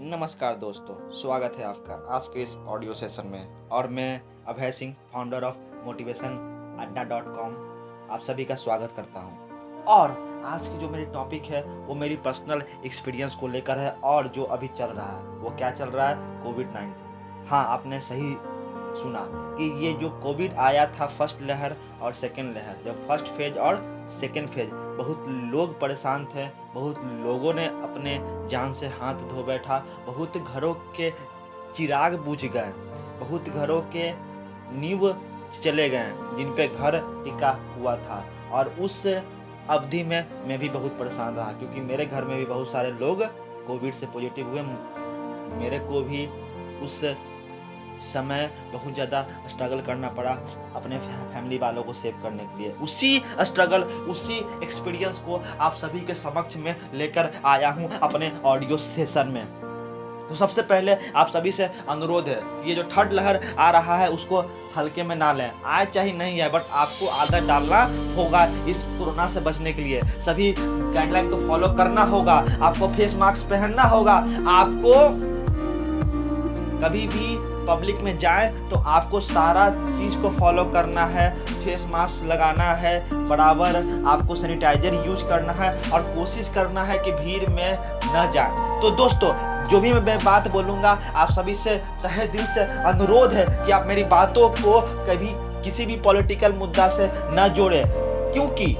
नमस्कार दोस्तों, स्वागत है आपका आज के इस ऑडियो सेशन में। और मैं Abhay Singh, founder of motivation अड्डा .com, आप सभी का स्वागत करता हूं। और आज की जो मेरी टॉपिक है वो मेरी पर्सनल एक्सपीरियंस को लेकर है। और जो अभी चल रहा है वो क्या चल रहा है? कोविड-19। हाँ, आपने सही सुना कि ये जो कोविड आया था, फर्स्ट लहर और सेकेंड लहर, जब फर्स्ट फेज और सेकेंड फेज, बहुत लोग परेशान थे, बहुत लोगों ने अपने जान से हाथ धो बैठा, बहुत घरों के चिराग बुझ गए, बहुत घरों के नींव चले गए जिन पे घर टिका हुआ था। और उस अवधि में मैं भी बहुत परेशान रहा, क्योंकि मेरे घर में भी बहुत सारे लोग कोविड से पॉजिटिव हुए। मेरे को भी उस समय बहुत ज़्यादा स्ट्रगल करना पड़ा अपने फैमिली वालों को सेव करने के लिए। उसी स्ट्रगल, उसी एक्सपीरियंस को आप सभी के समक्ष में लेकर आया हूँ अपने ऑडियो सेशन में। तो सबसे पहले आप सभी से अनुरोध है, ये जो थर्ड लहर आ रहा है उसको हल्के में ना लें। आए चाहे नहीं है, बट आपको आदत डालना होगा इस कोरोना से बचने के लिए। सभी गाइडलाइन को फॉलो करना होगा, आपको फेस मास्क पहनना होगा। आपको कभी भी पब्लिक में जाएं तो आपको सारा चीज़ को फॉलो करना है। फेस मास्क लगाना है, बराबर आपको सैनिटाइजर यूज करना है और कोशिश करना है कि भीड़ में न जाए। तो दोस्तों, जो भी मैं बात बोलूँगा, आप सभी से तहे दिल से अनुरोध है कि आप मेरी बातों को कभी किसी भी पॉलिटिकल मुद्दा से न जोड़ें, क्योंकि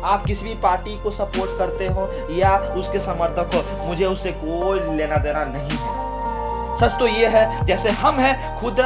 आप किसी भी पार्टी को सपोर्ट करते हो या उसके समर्थक हो, मुझे उससे कोई लेना देना नहीं है। सच तो ये है, जैसे हम हैं खुद,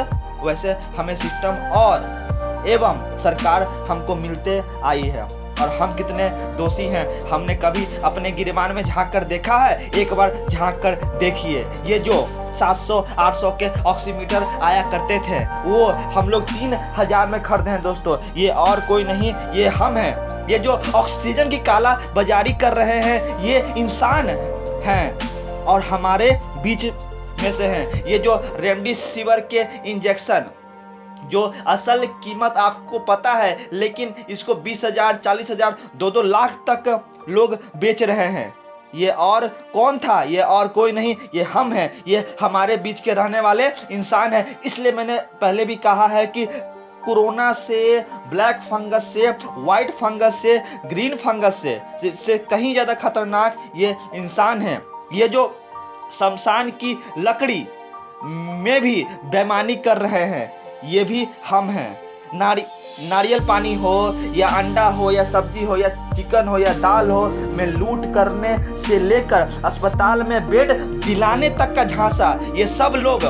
वैसे हमें सिस्टम और एवं सरकार हमको मिलते आई है। और हम कितने दोषी हैं, हमने कभी अपने गिरबान में झांक कर देखा है? एक बार झांक कर देखिए। ये जो 700-800 के ऑक्सीमीटर आया करते थे, वो हम लोग 3000 में खरीदे हैं दोस्तों। ये और कोई नहीं, ये हम हैं। ये जो ऑक्सीजन की काला बाजारी कर रहे हैं, ये इंसान हैं और हमारे बीच में से हैं। ये जो रेमडेसिविर के इंजेक्शन, जो असल कीमत आपको पता है, लेकिन इसको 20,000, 40,000, 2-2 लाख तक लोग बेच रहे हैं। ये और कौन था? ये और कोई नहीं, ये हम हैं। ये हमारे बीच के रहने वाले इंसान हैं। इसलिए मैंने पहले भी कहा है कि कोरोना से, ब्लैक फंगस से, वाइट फंगस से, ग्रीन फंगस से कहीं ज़्यादा खतरनाक ये इंसान है। ये जो शमशान की लकड़ी में भी बेईमानी कर रहे हैं, ये भी हम हैं। नारियल पानी हो या अंडा हो या सब्जी हो या चिकन हो या दाल हो, में लूट करने से लेकर अस्पताल में बेड दिलाने तक का झांसा, ये सब लोग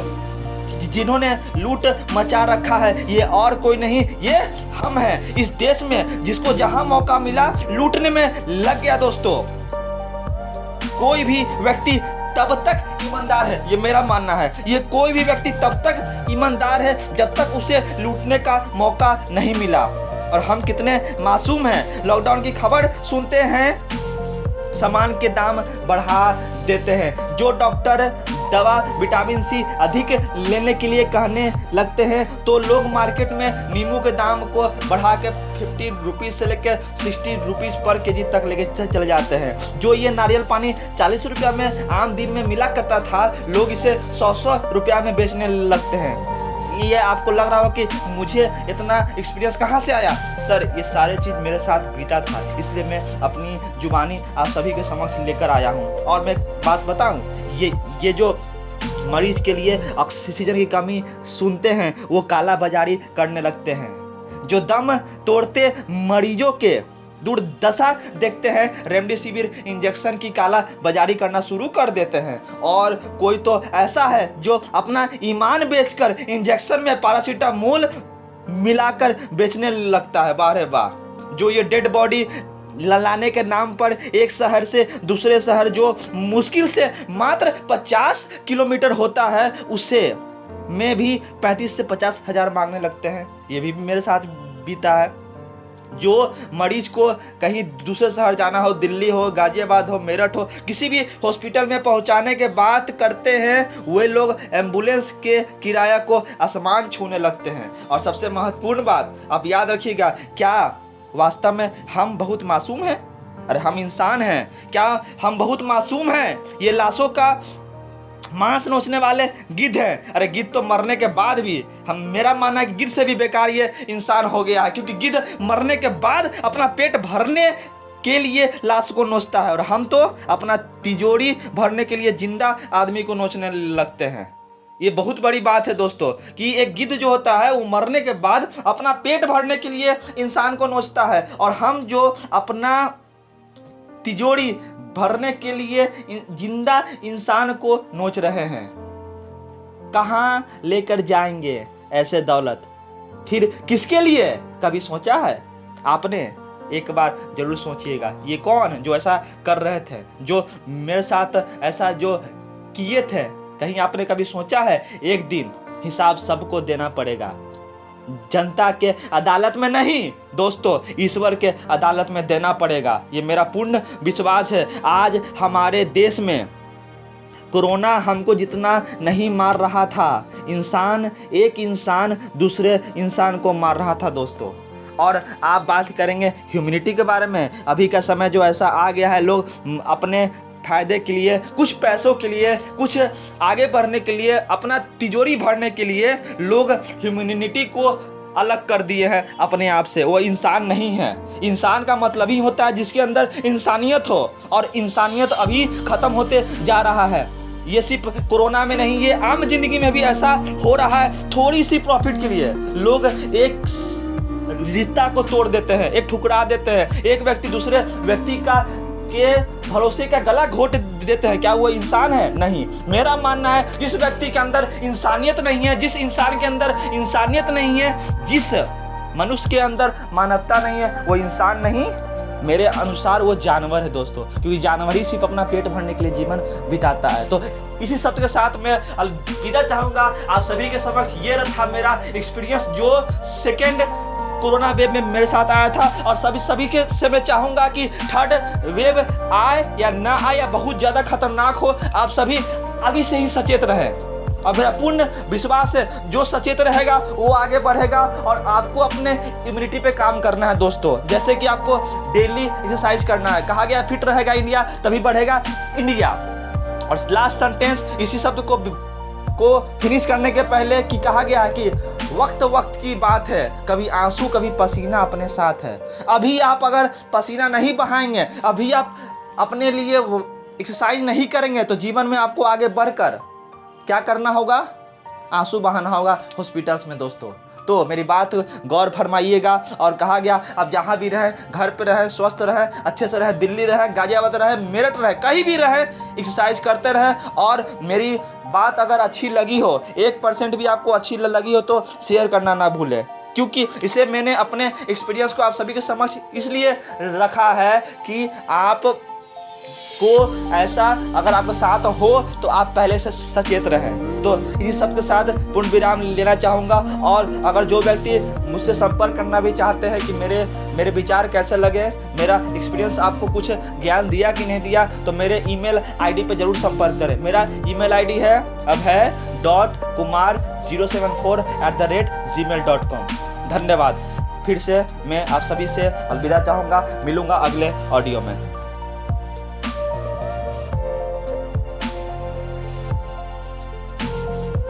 जिन्होंने लूट मचा रखा है, ये और कोई नहीं, ये हम हैं। इस देश में जिसको जहां मौका मिला लूटने में लग गया दोस्तों। कोई भी व्यक्ति तब तक ईमानदार है, ये मेरा मानना है। ये कोई भी व्यक्ति तब तक ईमानदार है जब तक उसे लूटने का मौका नहीं मिला। और हम कितने मासूम हैं। लॉकडाउन की खबर सुनते हैं, सामान के दाम बढ़ा देते हैं। जो डॉक्टर दवा विटामिन सी अधिक लेने के लिए कहने लगते हैं, तो लोग मार्केट में नींबू के दाम को बढ़ा के 50 रुपीज़ से लेकर 60 रुपीज़ पर केजी तक लेके चले जाते हैं। जो ये नारियल पानी 40 रुपया में आम दिन में मिला करता था, लोग इसे 100 रुपया में बेचने लगते हैं। ये आपको लग रहा हो कि मुझे इतना एक्सपीरियंस कहाँ से आया? सर, ये सारे चीज़ मेरे साथ बीता था, इसलिए मैं अपनी जुबानी आप सभी के समक्ष लेकर आया हूँ। और मैं बात बताऊँ, ये जो मरीज के लिए ऑक्सीजन की कमी सुनते हैं, वो काला बाजारी करने लगते हैं। जो दम तोड़ते मरीजों के दुर्दशा देखते हैं, रेमडेसिविर इंजेक्शन की काला बाजारी करना शुरू कर देते हैं। और कोई तो ऐसा है जो अपना ईमान बेचकर इंजेक्शन में पैरासीटामोल मिलाकर बेचने लगता है। वाह रे वाह। जो ये डेड बॉडी लाने के नाम पर एक शहर से दूसरे शहर, जो मुश्किल से मात्र 50 किलोमीटर होता है, उसे में भी 35 से 50 हज़ार मांगने लगते हैं। ये भी मेरे साथ बीता है। जो मरीज को कहीं दूसरे शहर जाना हो, दिल्ली हो, गाजियाबाद हो, मेरठ हो, किसी भी हॉस्पिटल में पहुंचाने के बात करते हैं, वे लोग एम्बुलेंस के किराया को आसमान छूने लगते हैं। और सबसे महत्वपूर्ण बात आप याद रखिएगा, क्या वास्तव में हम बहुत मासूम हैं? अरे हम इंसान हैं, क्या हम बहुत मासूम हैं? ये लाशों का मांस नोचने वाले गिद्ध हैं। अरे गिद्ध तो मरने के बाद भी, मेरा मानना है कि गिद्ध से भी बेकार ये इंसान हो गया है, क्योंकि गिद्ध मरने के बाद अपना पेट भरने के लिए लाश को नोचता है, और हम तो अपना तिजोरी भरने के लिए जिंदा आदमी को नोचने लगते हैं। ये बहुत बड़ी बात है दोस्तों कि एक गिद्ध जो होता है वो मरने के बाद अपना पेट भरने के लिए इंसान को नोचता है, और हम जो अपना तिजोरी भरने के लिए जिंदा इंसान को नोच रहे हैं। कहाँ लेकर जाएंगे ऐसे दौलत, फिर किसके लिए? कभी सोचा है आपने? एक बार जरूर सोचिएगा। ये कौन जो ऐसा कर रहे थे, जो मेरे साथ ऐसा जो किए थे, कहीं आपने कभी सोचा है एक दिन हिसाब सबको देना पड़ेगा? जनता के अदालत में नहीं दोस्तों, ईश्वर के अदालत में देना पड़ेगा। ये मेरा पूर्ण विश्वास है। आज हमारे देश में कोरोना हमको जितना नहीं मार रहा था, एक इंसान दूसरे इंसान को मार रहा था दोस्तों। और आप बात करेंगे ह्यूमैनिटी के बारे में। अभी का समय जो ऐसा आ गया है, लोग अपने फायदे के लिए, कुछ पैसों के लिए, कुछ आगे बढ़ने के लिए, अपना तिजोरी भरने के लिए लोग ह्यूमैनिटी को अलग कर दिए हैं अपने आप से। वो इंसान नहीं है। इंसान का मतलब ही होता है जिसके अंदर इंसानियत हो, और इंसानियत अभी खत्म होते जा रहा है। ये सिर्फ कोरोना में नहीं, ये आम जिंदगी में भी ऐसा हो रहा है। थोड़ी सी प्रॉफिट के लिए लोग एक रिश्ता को तोड़ देते हैं, एक ठुकरा देते हैं, एक व्यक्ति दूसरे व्यक्ति के भरोसे का गला घोट देते हैं। क्या वो इंसान है? नहीं। मेरा मानना है जिस व्यक्ति के अंदर इंसानियत नहीं है, जिस इंसान के अंदर इंसानियत नहीं है, जिस मनुष्य के अंदर मानवता नहीं है, वो इंसान नहीं, मेरे अनुसार वो जानवर है दोस्तों। क्योंकि जानवर ही सिर्फ अपना पेट भरने के लिए जीवन बिताता है। तो इसी शब्द के साथ मैं अलविदा चाहूँगा आप सभी के समक्ष। ये रहा मेरा एक्सपीरियंस जो सेकेंड कोरोना वेव में मेरे साथ आया था, और सभी के से मैं चाहूँगा कि थर्ड वेव आए या ना आए, या बहुत ज़्यादा खतरनाक हो, आप सभी अभी से ही सचेत रहें। और मेरा पूर्ण विश्वास है जो सचेत रहेगा वो आगे बढ़ेगा। और आपको अपने इम्यूनिटी पे काम करना है दोस्तों। जैसे कि आपको डेली एक्सरसाइज करना है। कहा गया फिट रहेगा इंडिया तभी बढ़ेगा इंडिया। और लास्ट सेंटेंस इसी शब्द को फिनिश करने के पहले कि कहा गया है कि वक्त की बात है, कभी आंसू कभी पसीना अपने साथ है। अभी आप अगर पसीना नहीं बहाएंगे, अभी आप अपने लिए एक्सरसाइज नहीं करेंगे, तो जीवन में आपको आगे बढ़कर क्या करना होगा? आंसू बहाना होगा हॉस्पिटल्स में दोस्तों। तो मेरी बात गौर फरमाइएगा। और कहा गया अब जहाँ भी रहे, घर पे रहे, स्वस्थ रहे, अच्छे से रहे, दिल्ली रहे, गाजियाबाद रहे, मेरठ रहे, कहीं भी रहे, एक्सरसाइज करते रहे। और मेरी बात अगर अच्छी लगी हो, 1% भी आपको अच्छी लगी हो, तो शेयर करना ना भूलें, क्योंकि इसे मैंने अपने एक्सपीरियंस को आप सभी के समक्ष इसलिए रखा है कि आप को ऐसा अगर आपके साथ हो तो आप पहले से सचेत रहें। तो इसी सब के साथ पूर्ण विराम लेना चाहूँगा। और अगर जो व्यक्ति मुझसे संपर्क करना भी चाहते हैं कि मेरे विचार कैसे लगे, मेरा एक्सपीरियंस आपको कुछ ज्ञान दिया कि नहीं दिया, तो मेरे ईमेल आईडी पे जरूर संपर्क करें। मेरा ईमेल आईडी है abhay.kumar074@gmail.com। धन्यवाद। फिर से मैं आप सभी से अलविदा चाहूँगा। मिलूँगा अगले ऑडियो में।